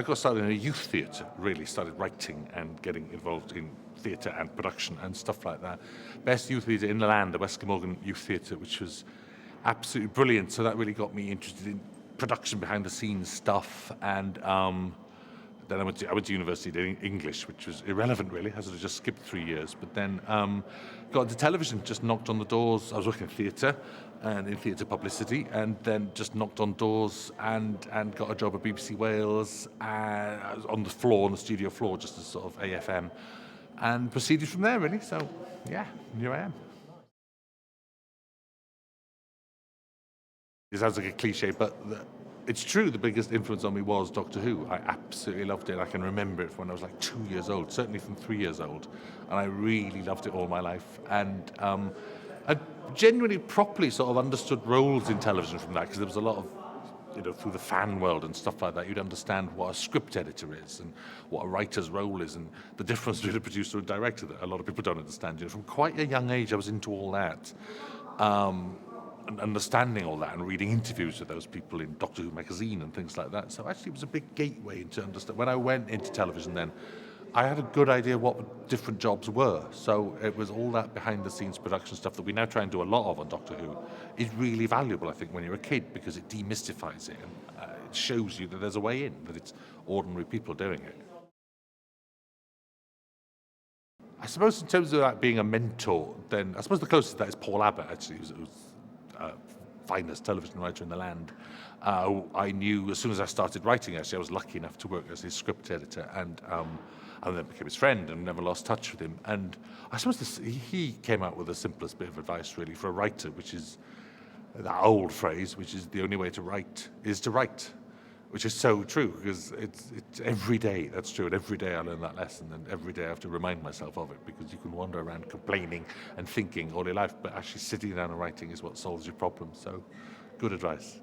I got started in a youth theatre, really started writing and getting involved in theatre and production and stuff like that. Best youth theatre in the land, the West Glamorgan Youth Theatre, which was absolutely brilliant. So that really got me interested in production, behind the scenes stuff, and then I went to university doing English, which was irrelevant really. I sort of just skipped 3 years, but then got into television, just knocked on the doors. I was working in theatre and in theatre publicity, and then just knocked on doors and got a job at BBC Wales, and I was on the floor, on the studio floor, just as sort of AFM, and proceeded from there really. So yeah, here I am. It sounds like a cliche, but it's true. The biggest influence on me was Doctor Who. I absolutely loved it. I can remember it from when I was like 2 years old, certainly from 3 years old, and I really loved it all my life. And I genuinely, properly sort of understood roles in television from that, because there was a lot of, through the fan world and stuff like that, you'd understand what a script editor is and what a writer's role is and the difference between a producer and director that a lot of people don't understand. From quite a young age, I was into all that. And understanding all that and reading interviews with those people in Doctor Who magazine and things like that. So actually it was a big gateway into understand. When I went into television then, I had a good idea what different jobs were. So it was all that behind the scenes production stuff that we now try and do a lot of on Doctor Who is really valuable, I think, when you're a kid, because it demystifies it and it shows you that there's a way in, that it's ordinary people doing it. I suppose in terms of that being a mentor, then I suppose the closest to that is Paul Abbott, actually, who's finest television writer in the land. I knew as soon as I started writing, actually, I was lucky enough to work as his script editor, and then became his friend and never lost touch with him. And I suppose he came out with the simplest bit of advice, really, for a writer, which is that old phrase, which is the only way to write is to write, which is so true, because it's every day, that's true, and every day I learn that lesson, and every day I have to remind myself of it, because you can wander around complaining and thinking all your life, but actually sitting down and writing is what solves your problems. So, good advice.